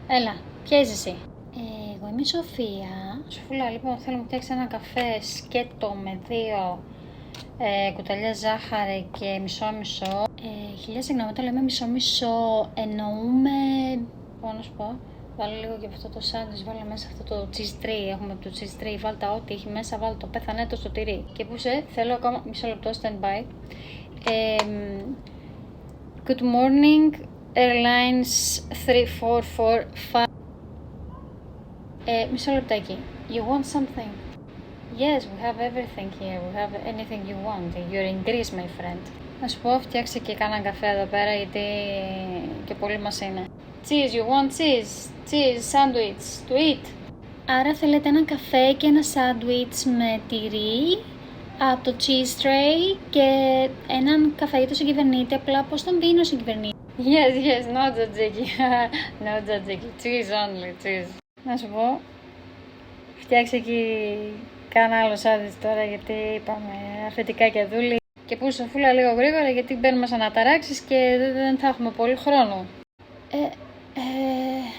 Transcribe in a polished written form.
Έλα, ποια είσαι εσύ? Εγώ είμαι η Σοφία. Σοφούλα, λοιπόν, θέλω να μου φτιάξει ένα καφέ σκέτο με 2 κουταλιά ζάχαρη και μισό-μισό. Χιλιά συγγνώμη, όταν λέμε μισό-μισό εννοούμε. Πώς να σου πω. Βάλω λίγο και από αυτό το σάντουιτς, βάλω μέσα αυτό το cheese tree. Έχουμε από το cheese tree, βάλω τα ό,τι έχει μέσα, βάλω το πέθανε το στο τυρί. Και που θέλω ακόμα μισό λεπτό stand by. Good morning, Airlines 3445. Μισό λεπτάκι. You want something? Yes, we have everything here. We have anything you want. You're in Greece, my friend. Να σου πω, φτιάξε και κάνα καφέ εδώ πέρα, γιατί και πολύ μας είναι. Cheese, you want cheese? Cheese, sandwich, to eat. Άρα θέλετε ένα καφέ και ένα σάντουιτς με τυρί από το cheese tray και έναν καφέ για το συγκυβερνήτη, απλά πώς τον πίνω συγκυβερνήτη. Yes, no tzatziki. No tzatziki. Cheese only, cheese. Να σου πω, φτιάξε εκεί κάνα άλλο σάντουιτς τώρα, γιατί είπαμε αφεντικά και δούλη. Και πού Σοφούλα λίγο γρήγορα, γιατί μπαίνουμε σε αναταράξεις και δεν θα έχουμε πολύ χρόνο.